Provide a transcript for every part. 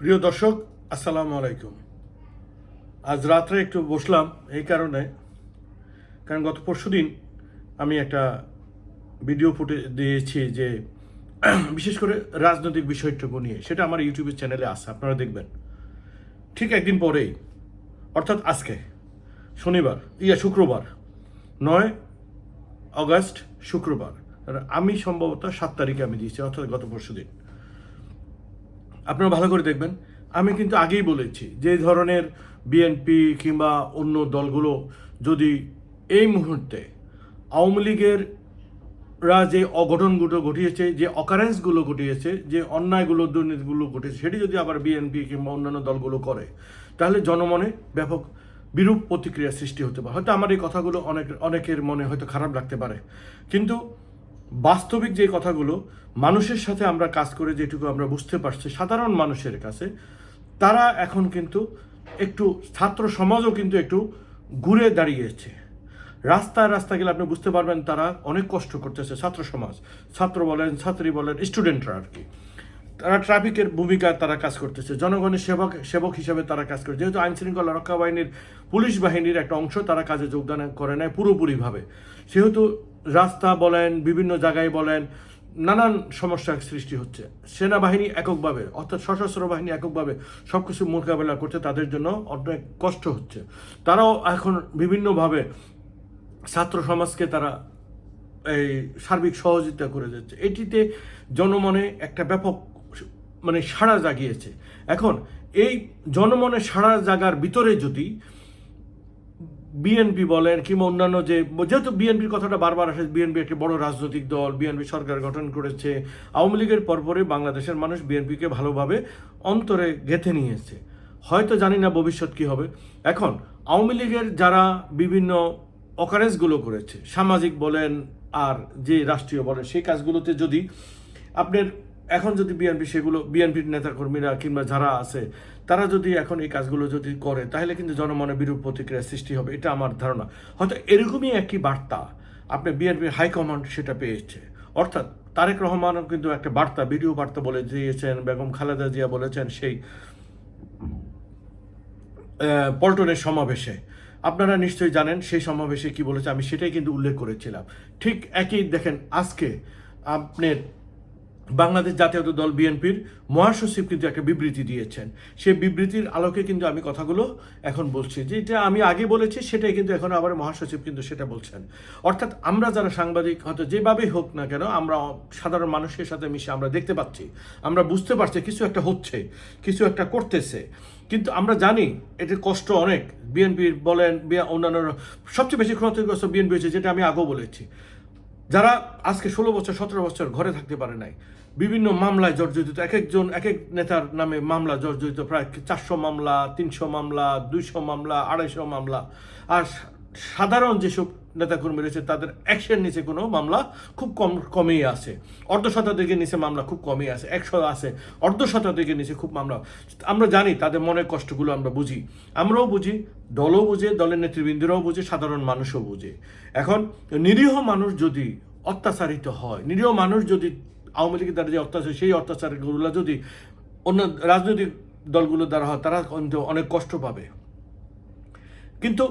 প্রিয় দর্শক, আসসালামু আলাইকুম। আজ রাত্রে একটু বসলাম এই কারণ গত পরশুদিন আমি একটা ভিডিও ফুটে দিয়েছি যে বিশেষ করে রাজনৈতিক বিষয়টুকু নিয়ে, সেটা আমার ইউটিউবের চ্যানেলে আছে, আপনারা দেখবেন। ঠিক একদিন পরেই, অর্থাৎ আজকে শুক্রবার 9 আগস্ট শুক্রবার, আর আমি সম্ভবত 7 তারিখে আমি দিয়েছি, অর্থাৎ গত পরশুদিন। আপনারা ভালো করে দেখবেন। আমি কিন্তু আগেই বলেছি যে ধরনের বিএনপি কিংবা অন্য দলগুলো যদি এই মুহূর্তে আওয়ামী লীগের যে অঘটনগুলো ঘটিয়েছে, যে অকারেন্সগুলো ঘটিয়েছে, যে অন্যায়গুলো দুর্নীতিগুলো ঘটেছে, সেটি যদি আবার বিএনপি কিংবা অন্যান্য দলগুলো করে, তাহলে জনমনে ব্যাপক বিরূপ প্রতিক্রিয়া সৃষ্টি হতে পারে। হয়তো আমার এই কথাগুলো অনেকের মনে হয়তো খারাপ লাগতে পারে, কিন্তু বাস্তবিক যে কথাগুলো মানুষের সাথে আমরা কাজ করে যেটুকু আমরা বুঝতে পারছি, সাধারণ মানুষের কাছে তারা এখন কিন্তু একটু, ছাত্র সমাজও কিন্তু একটু ঘুরে দাঁড়িয়েছে। রাস্তা গেলে আপনি বুঝতে পারবেন তারা অনেক কষ্ট করতেছে। ছাত্র সমাজ, ছাত্র বলেন, ছাত্রী বলেন, স্টুডেন্টরা আর কি, তারা ট্রাফিকের ভূমিকায় তারা কাজ করতেছে, জনগণের সেবক হিসেবে তারা কাজ করে। যেহেতু আইন শৃঙ্খলা রক্ষা বাহিনীর, পুলিশ বাহিনীর একটা অংশ তারা কাজে যোগদান করে নেয় পুরোপুরিভাবে, সেহেতু রাস্তা বলেন, বিভিন্ন জায়গায় বলেন, নানান সমস্যার সৃষ্টি হচ্ছে। সেনাবাহিনী এককভাবে, অর্থাৎ সশস্ত্র বাহিনী এককভাবে সব কিছু মোকাবেলা করতে তাদের জন্য অনেক কষ্ট হচ্ছে। তারাও এখন বিভিন্নভাবে ছাত্র সমাজকে তারা এই সার্বিক সহযোগিতা করে যাচ্ছে। এটিতে জনমনে একটা ব্যাপক সাড়া জাগিয়েছে। এখন এই জনমনে সাড়া জাগার ভিতরে যদি বিএনপি বলেন কিংবা অন্যান্য যেহেতু বিএনপির কথাটা বারবার আসে, বিএনপি একটি বড় রাজনৈতিক দল, বিএনপি সরকার গঠন করেছে, আওয়ামী লীগের পরপরই বাংলাদেশের মানুষ বিএনপিকে ভালোভাবে অন্তরে গেঁথে নিয়েছে। হয়তো জানি না ভবিষ্যৎ কী হবে। এখন আওয়ামী লীগের যারা বিভিন্ন অকারেন্সগুলো করেছে, সামাজিক বলেন আর যে রাষ্ট্রীয় বলেন, সেই কাজগুলোতে যদি আপনার এখন যদি বিএনপির নেতাকর্মীরা কিংবা যারা আছে তারা যদি এখন এই কাজগুলো যদি করে, তাহলে কিন্তু জনমনে বিরূপ প্রতিক্রিয়া সৃষ্টি হবে, এটা আমার ধারণা। হয়তো এরকমই একটি বার্তা আপনার বিএনপির হাইকমান্ড সেটা পেয়েছে। অর্থাৎ তারেক রহমানও কিন্তু একটা বার্তা, ভিডিও বার্তা বলে দিয়েছেন, বেগম খালেদা জিয়া বলেছেন সেই পল্টনের সমাবেশে। আপনারা নিশ্চয়ই জানেন সেই সমাবেশে কি বলেছে, আমি সেটাই কিন্তু উল্লেখ করেছিলাম। ঠিক একই দেখেন, আজকে আপনার বাংলাদেশ জাতীয় দল বিএনপির মহাসচিব কিন্তু একটা বিবৃতি দিয়েছেন। সেই বিবৃতির আলোকে কিন্তু আমি কথাগুলো এখন বলছি, যে এটা আমি আগে বলেছি সেটাই কিন্তু এখন আবার মহাসচিব কিন্তু সেটা বলছেন। অর্থাৎ আমরা যারা সাংবাদিক, হয়তো যেভাবেই হোক না কেন, আমরা সাধারণ মানুষের সাথে মিশে আমরা দেখতে পাচ্ছি, আমরা বুঝতে পারছি কিছু একটা হচ্ছে, কিছু একটা করতেছে, কিন্তু আমরা জানি এটার কষ্ট অনেক। বিএনপির বলেন, অন্যান্য সবচেয়ে বেশি ক্ষতিগ্রস্ত বিএনপি হয়েছে, যেটা আমি আগেও বলেছি। যারা আজকে 16 বছর 17 বছর ঘরে থাকতে পারে নাই, বিভিন্ন মামলায় জর্জরিত, এক এক নেতার নামে মামলা জর্জরিত, প্রায় 400 মামলা, 300 মামলা, 200 মামলা, 250 মামলা। আর সাধারণ যেসব নেতাকর্মী রয়েছে তাদের একশোর নিচে কোনো মামলা খুব কমই আছে, অর্ধশতাধিকের নিচে মামলা খুব কমই আছে, 100 আছে, অর্ধশতাধিকের নিচে খুব মামলা। আমরা জানি তাদের মনের কষ্টগুলো, আমরা বুঝি, আমরাও বুঝি, দলও বুঝে, দলের নেতৃবৃন্দরাও বুঝে, সাধারণ মানুষও বুঝে। এখন নিরীহ মানুষ যদি অত্যাচারিত হয়, নিরীহ মানুষ যদি আওয়ামী লীগের দ্বারা যে অত্যাচার, সেই অত্যাচারগুলো যদি অন্য রাজনৈতিক দলগুলো দ্বারা হয়, তারা কিন্তু অনেক কষ্ট পাবে। কিন্তু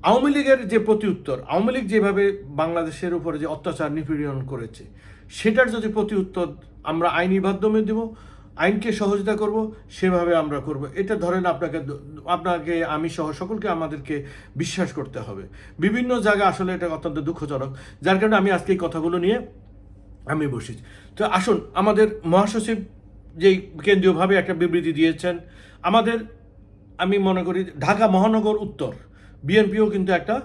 আওয়ামী লীগের যে প্রতিউত্তর, আওয়ামী লীগ যেভাবে বাংলাদেশের উপরে যে অত্যাচার নিপীড়ন করেছে, সেটার যদি প্রতিউত্তর আমরা আইনি মাধ্যমে দেব, আইনকে সহযোগিতা করব, সেভাবে আমরা করব। এটা ধরেন আপনাকে আমি সহ সকলকে আমাদেরকে বিশ্বাস করতে হবে। বিভিন্ন জায়গায় আসলে এটা অত্যন্ত দুঃখজনক, যার কারণে আমি আজকে এই কথাগুলো নিয়ে আমি বসেছি। তো আসুন, আমাদের মহাসচিব যেই কেন্দ্রীয়ভাবে একটা বিবৃতি দিয়েছেন, আমি মনে করি ঢাকা মহানগর উত্তর বিএনপিও কিন্তু একটা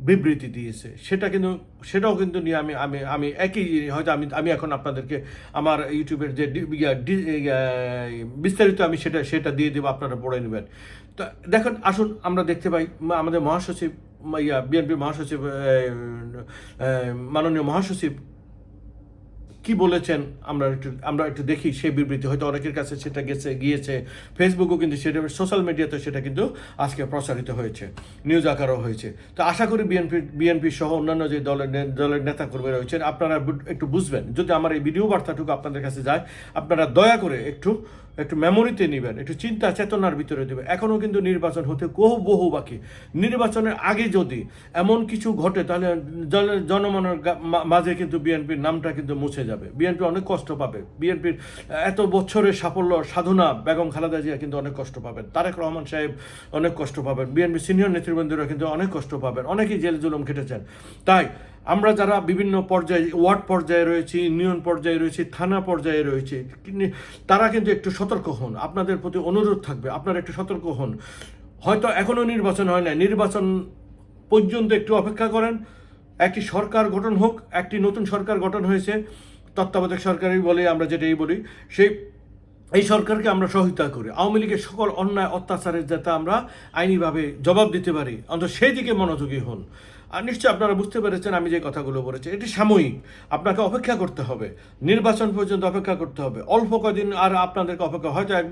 বিবৃতি দিয়েছে, সেটাও কিন্তু নিয়ে আমি একই, হয়তো আমি এখন আপনাদেরকে আমার ইউটিউবের যে বিস্তারিত আমি সেটা দিয়ে দেবো, আপনারা পড়ে নেবেন। তো দেখুন, আসুন আমরা দেখতে পাই আমাদের মহাসচিব, বিএনপি মহাসচিব, মাননীয় মহাসচিব কি বলেছেন আমরা একটু দেখি সেই বিবৃতি। হয়তো অনেকের কাছে সেটা গিয়েছে ফেসবুকও কিন্তু সেটা সোশ্যাল মিডিয়াতে সেটা কিন্তু আজকে প্রচারিত হয়েছে, নিউজ আকারও হয়েছে। তো আশা করি বিএনপি সহ অন্যান্য যে দলের নেতাকর্মী রয়েছেন আপনারা একটু বুঝবেন। যদি আমার এই ভিডিও বার্তাটুকু আপনাদের কাছে যায়, আপনারা দয়া করে একটু মেমোরিতে নেবেন, একটু চিন্তা চেতনার ভিতরে দেবেন। এখনও কিন্তু নির্বাচন হতে বহু বাকি। নির্বাচনের আগে যদি এমন কিছু ঘটে তাহলে জনমনের মাঝে কিন্তু বিএনপির নামটা কিন্তু মুছে যাবে, বিএনপি অনেক কষ্ট পাবে। বিএনপির এত বছরের সাফল্য সাধনা বেগম খালেদা জিয়া কিন্তু অনেক কষ্ট পাবেন, তারেক রহমান সাহেব অনেক কষ্ট পাবেন, বিএনপি সিনিয়র নেতৃবৃন্দরা কিন্তু অনেক কষ্ট পাবেন, অনেকেই জেল জুলুম খেটেছেন। তাই আমরা যারা বিভিন্ন পর্যায়ে, ওয়ার্ড পর্যায়ে রয়েছি, ইউনিয়ন পর্যায়ে রয়েছি, থানা পর্যায়ে রয়েছি, তারা কিন্তু একটু সতর্ক হন। আপনাদের প্রতি অনুরোধ থাকবে, আপনারা একটু সতর্ক হন। হয়তো এখনও নির্বাচন হয় না, নির্বাচন পর্যন্ত একটু অপেক্ষা করেন। একটি সরকার গঠন হোক, একটি নতুন সরকার গঠন হয়েছে, তত্ত্বাবধায়ক সরকারই বলে আমরা যেটাই বলি, এই সরকারকে আমরা সহায়তা করি। আওয়ামী লীগের সকল অন্যায় অত্যাচারের যাতে আমরা আইনিভাবে জবাব দিতে পারি, অন্তত সেই দিকে মনোযোগী হন। আর নিশ্চয়ই আপনারা বুঝতে পেরেছেন আমি যে কথাগুলো বলেছি, এটি সাময়িক, আপনাকে অপেক্ষা করতে হবে, নির্বাচন পর্যন্ত অপেক্ষা করতে হবে। অল্প কদিন আর আপনাদেরকে অপেক্ষা,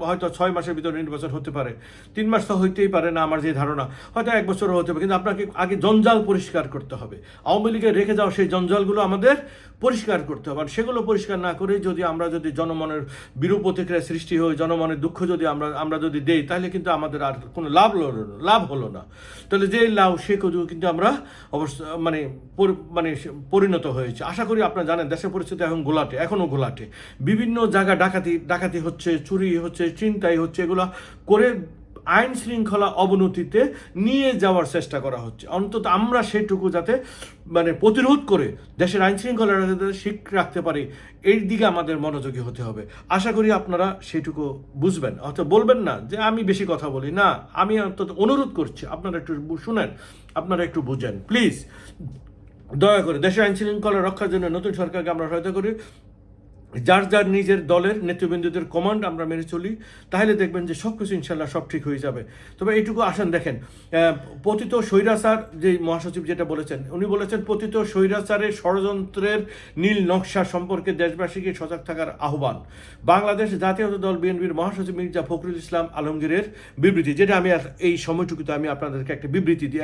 হয়তো 6 মাসের ভিতরে নির্বাচন হতে পারে, 3 মাস তো হইতেই পারে না আমার যে ধারণা, হয়তো 1 বছরও হতে পারে। কিন্তু আপনাকে আগে জঞ্জাল পরিষ্কার করতে হবে, আওয়ামী লীগের রেখে যাওয়া সেই জঞ্জালগুলো আমাদের পরিষ্কার করতে হবে। আর সেগুলো পরিষ্কার না করে যদি জনমনের বিরূপ প্রতিক্রিয়া সৃষ্টি হয়, জনমনের দুঃখ যদি আমরা যদি দেই, তাহলে কিন্তু আমাদের আর কোনো লাভ হলো না। তাহলে যে লাভ সে কিন্তু আমরা পরিণত হয়েছে। আশা করি আপনারা জানেন দেশের পরিস্থিতি এখনও ঘোলাটে। বিভিন্ন জায়গা ডাকাতি হচ্ছে, চুরি হচ্ছে, ছিনতাই হচ্ছে, এগুলো করে আইন শৃঙ্খলা অবনতিতে নিয়ে যাওয়ার চেষ্টা করা হচ্ছে। অন্তত আমরা সেটুকু যাতে প্রতিরোধ করে দেশের আইন শৃঙ্খলা ঠিক রাখতে পারি, এই দিকে আমাদের মনোযোগী হতে হবে। আশা করি আপনারা সেটুকু বুঝবেন, অর্থাৎ বলবেন না যে আমি বেশি কথা বলি না। আমি অন্তত অনুরোধ করছি আপনারা একটু শুনেন, আপনারা একটু বুঝেন প্লিজ। দয়া করে দেশের আইন শৃঙ্খলা রক্ষার জন্য নতুন সরকারকে আমরা সহায়তা করি। যার নিজের দলের নেতৃবৃন্দদের কমান্ড আমরা মেনে চলি, তাহলে দেখবেন যে সব কিছু ইনশাল্লাহ সব ঠিক হয়ে যাবে। তবে এইটুকু আসেন দেখেন, পতিত স্বৈরাচার যে মহাসচিব যেটা বলেছেন, উনি বলেছেন পতিত স্বৈরাচারের ষড়যন্ত্রের নীল নকশা সম্পর্কে দেশবাসীকে সজাগ থাকার আহ্বান। বাংলাদেশ জাতীয়তাবাদী দল বিএনপির মহাসচিব মির্জা ফখরুল ইসলাম আলমগীরের বিবৃতি, যেটা আমি এই সময়টুকুতে আমি আপনাদেরকে একটা বিবৃতি দিয়ে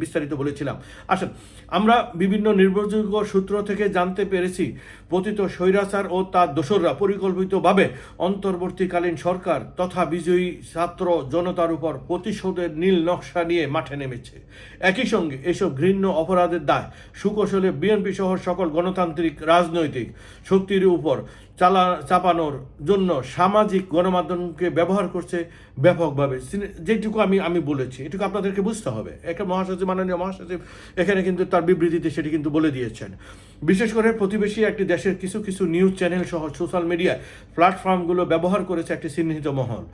বিস্তারিত বলেছিলাম। আসেন, আমরা বিভিন্ন নির্ভরযোগ্য সূত্র থেকে জানতে পেরেছি পতিত স্বৈরাচার ও তার দোসররা পরিকল্পিতভাবে অন্তর্বর্তীকালীন সরকার তথা বিজয়ী ছাত্র জনতার উপর প্রতিশোধের নীল নকশা নিয়ে মাঠে নেমেছে। একই সঙ্গে এসব ঘৃণ্য অপরাধের দায় সুকৌশলে বিএনপি সহ সকল গণতান্ত্রিক রাজনৈতিক শক্তির উপর চাপানোর জন্য সামাজিক গণমাধ্যমকে ব্যবহার করছে ব্যাপকভাবে। যেটুকু আমি বলেছি এটুকু আপনাদেরকে বুঝতে হবে। মাননীয় মহাসচিব এখানে কিন্তু তার বিবৃতিতে সেটি কিন্তু বলে দিয়েছেন। বিশেষ করে প্রতিবেশী একটি দেশের কিছু নিউজ চ্যানেল সহ সোশ্যাল মিডিয়া প্ল্যাটফর্মগুলো ব্যবহার করেছে একটি চিহ্নিত মহল।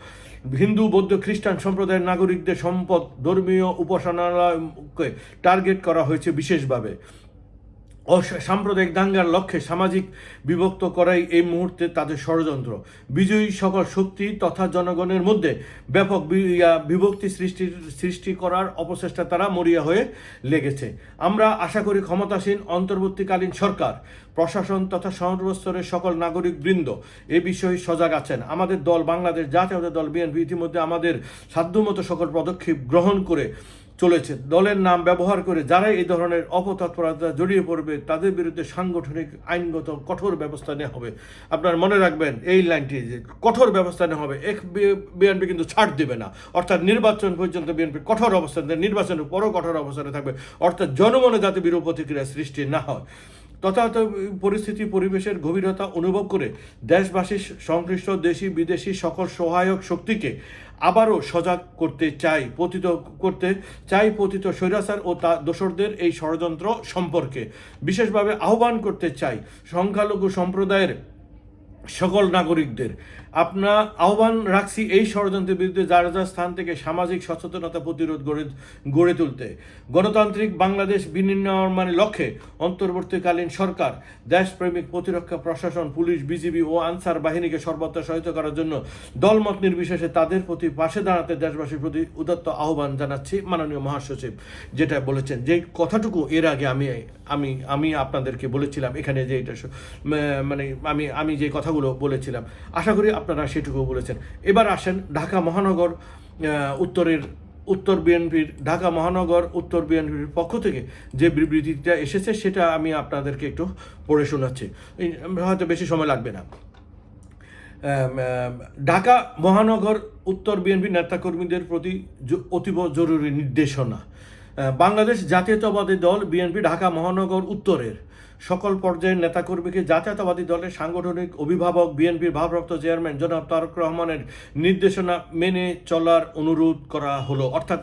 হিন্দু, বৌদ্ধ, খ্রিস্টান সম্প্রদায়ের নাগরিকদের সম্পদ, ধর্মীয় উপাসনালয়কে টার্গেট করা হয়েছে বিশেষভাবে। সাম্প্রদায়িক দাঙ্গার লক্ষ্যে সামাজিক বিভক্ত করাই এই মুহূর্তে তাদের ষড়যন্ত্র। বিজয়ী সকল শক্তি তথা জনগণের মধ্যে ব্যাপক বিভক্তি সৃষ্টি করার অপচেষ্টা তারা মরিয়া হয়ে লেগেছে। আমরা আশা করি ক্ষমতাসীন অন্তর্বর্তীকালীন সরকার, প্রশাসন তথা সর্বস্তরের সকল নাগরিক বৃন্দ এ বিষয়ে সজাগ আছেন। আমাদের দল বাংলাদেশ জাতীয়তাবাদী দল বিএনপি ইতিমধ্যে আমাদের সাধ্যমতো সকল পদক্ষেপ গ্রহণ করে চলেছে। দলের নাম ব্যবহার করে যারা এই ধরনের অপতৎপরতা জড়িয়ে পড়বে তাদের বিরুদ্ধে সাংগঠনিক আইনগত কঠোর ব্যবস্থা নেওয়া হবে। আপনারা মনে রাখবেন এই লাইনটি, যে কঠোর ব্যবস্থা নেওয়া হবে। বিএনপি কিন্তু ছাড় দেবে না, অর্থাৎ নির্বাচন পর্যন্ত বিএনপি কঠোর অবস্থান দেয়, নির্বাচনের পরও কঠোর অবস্থানে থাকবে, অর্থাৎ জনমনে যাতে বিরূপ প্রতিক্রিয়া সৃষ্টি না হয়। তথাগত পরিবেশের গভীরতা অনুভব করে দেশবাসীর সংশ্লিষ্ট দেশি বিদেশি সকল সহায়ক শক্তিকে আবারও সজাগ করতে চাই, পতিত স্বৈরাচার ও তা দোসরদের এই ষড়যন্ত্র সম্পর্কে। বিশেষভাবে আহ্বান করতে চাই সংখ্যালঘু সম্প্রদায়ের সকল নাগরিকদের আপনার আহ্বান রাখছি এই ষড়যন্ত্রের বিরুদ্ধে যার যার স্থান থেকে সামাজিক সচেতনতা প্রতিরোধ গড়ে তুলতে গণতান্ত্রিক বাংলাদেশ বিনির্মাণের লক্ষ্যে অন্তর্বর্তীকালীন সরকার দেশপ্রেমিক প্রতিরক্ষা প্রশাসন পুলিশ বিজিবি ও আনসার বাহিনীকে সর্বত্র সহায়তা করার জন্য দলমত নির্বিশেষে তাদের প্রতি পাশে দাঁড়াতে দেশবাসীর প্রতি উদাত্ত আহ্বান জানাচ্ছি মাননীয় মহাসচিব যেটা বলেছেন, যে কথাটুকু এর আগে আমি আপনাদেরকে বলেছিলাম এখানে, যে এটা মানে আমি যে কথাগুলো বলেছিলাম আশা করি আপনারা সেটুকু বলেছেন। এবার আসেন ঢাকা মহানগর ঢাকা মহানগর উত্তর বিএনপির পক্ষ থেকে যে বিবৃতিটা এসেছে সেটা আমি আপনাদেরকে একটু পড়ে শোনাচ্ছি, হয়তো বেশি সময় লাগবে না। ঢাকা মহানগর উত্তর বিএনপি নেতাকর্মীদের প্রতি অতীব জরুরি নির্দেশনা। বাংলাদেশ জাতীয়তাবাদী দল বিএনপি ঢাকা মহানগর উত্তরের সকল পর্যায়ের নেতাকর্মীকে জাতীয়তাবাদী দলের সাংগঠনিক অভিভাবক বিএনপির ভারপ্রাপ্ত চেয়ারম্যান জনাব তারেক রহমানের নির্দেশনা মেনে চলার অনুরোধ করা হলো। অর্থাৎ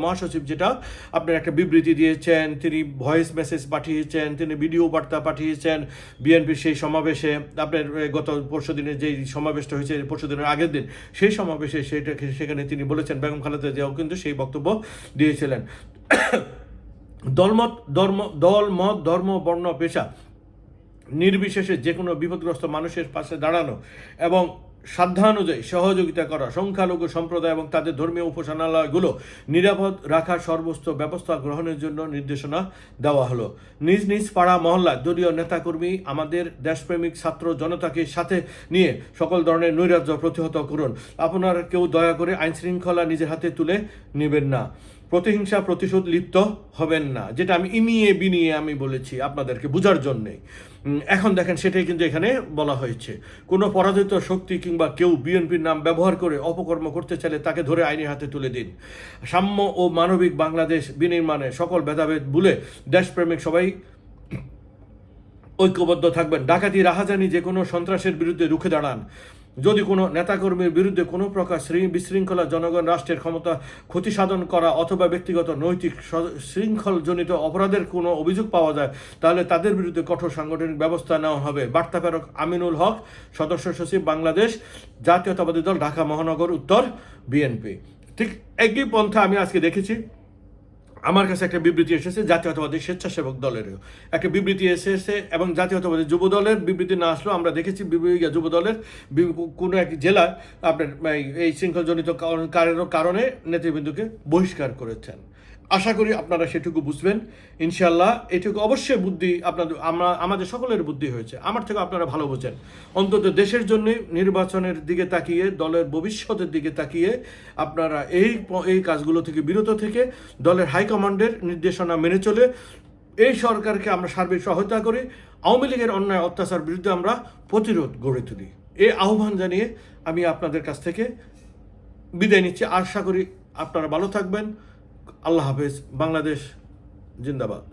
মহাসচিব যেটা আপনার একটা বিবৃতি দিয়েছেন, তিনি ভয়েস মেসেজ পাঠিয়েছেন, তিনি ভিডিও বার্তা পাঠিয়েছেন বিএনপির সেই সমাবেশে, আপনার গত পরশুদিনের যেই সমাবেশটা হয়েছে পরশুদিনের আগের দিন সেই সমাবেশে সেখানে তিনি বলেছেন, বেগম খালেদা জিয়াও কিন্তু সেই বক্তব্য দিয়েছিলেন। দলমত ধর্ম বর্ণ পেশা নির্বিশেষে যে কোনো বিপদগ্রস্ত মানুষের পাশে দাঁড়ানো এবং সাধ্যানুযায়ী সহযোগিতা করা, সংখ্যালঘু সম্প্রদায় এবং তাদের ধর্মীয় উপাসনালয়গুলো নিরাপদ রাখার সর্বোচ্চ ব্যবস্থা গ্রহণের জন্য নির্দেশনা দেওয়া হলো। নিজ নিজ পাড়া মহল্লা দলীয় নেতাকর্মী আমাদের দেশপ্রেমিক ছাত্র জনতাকে সাথে নিয়ে সকল ধরনের নৈরাজ্য প্রতিহত করুন। আপনারা কেউ দয়া করে আইনশৃঙ্খলা নিজের হাতে তুলে নেবেন না, প্রতিহিংসা প্রতিশোধ লিপ্ত হবেন না, যেটা আমি বিনিয়ে আমি বলেছি আপনাদেরকে বোঝার জন্যে। এখন দেখেন সেটাই কিন্তু এখানে বলা হয়েছে, কোনো পরাজিত শক্তি কিংবা কেউ বিএনপির নাম ব্যবহার করে অপকর্ম করতে চাইলে তাকে ধরে আইনের হাতে তুলে দিন। সাম্য ও মানবিক বাংলাদেশ বিনির্মাণে সকল ভেদাভেদ ভুলে দেশপ্রেমিক সবাই ঐক্যবদ্ধ থাকবেন। ডাকাতি রাহাজানি যে কোনো সন্ত্রাসের বিরুদ্ধে রুখে দাঁড়ান। যদি কোনো নেতাকর্মীর বিরুদ্ধে কোনো প্রকার বিশৃঙ্খলা, জনগণ রাষ্ট্রের ক্ষমতা ক্ষতি সাধন করা অথবা ব্যক্তিগত নৈতিক শৃঙ্খলজনিত অপরাধের কোনো অভিযোগ পাওয়া যায় তাহলে তাদের বিরুদ্ধে কঠোর সাংগঠনিক ব্যবস্থা নেওয়া হবে। বার্তা প্রেরক আমিনুল হক, সদস্য সচিব, বাংলাদেশ জাতীয়তাবাদী দল, ঢাকা মহানগর উত্তর বিএনপি। ঠিক একই পন্থা আমি আজকে দেখেছি, আমার কাছে একটা বিবৃতি এসেছে জাতীয়তাবাদী স্বেচ্ছাসেবক দলেরও একটা বিবৃতি এসেছে, এবং জাতীয়তাবাদী যুব দলের বিবৃতি না আসলেও আমরা দেখেছি যুব দলের কোনো এক জেলায় আপনার এই শৃঙ্খলজনিত কারণে নেতৃবৃন্দকে বহিষ্কার করেছেন। আশা করি আপনারা সেটুকু বুঝবেন ইনশাল্লাহ। এটুকু অবশ্যই বুদ্ধি আমাদের সকলের বুদ্ধি হয়েছে, আমার থেকে আপনারা ভালো বোঝেন। অন্তত দেশের জন্য নির্বাচনের দিকে তাকিয়ে, দলের ভবিষ্যতের দিকে তাকিয়ে আপনারা এই কাজগুলো থেকে বিরত থেকে দলের হাইকমান্ডের নির্দেশনা মেনে চলে এই সরকারকে আমরা সার্বিক সহায়তা করি, আওয়ামী লীগের অন্যায় অত্যাচার বিরুদ্ধে আমরা প্রতিরোধ গড়ে তুলি। এই আহ্বান জানিয়ে আমি আপনাদের কাছ থেকে বিদায় নিচ্ছি। আশা করি আপনারা ভালো থাকবেন। আল্লাহ হাফেজ। বাংলাদেশ জিন্দাবাদ।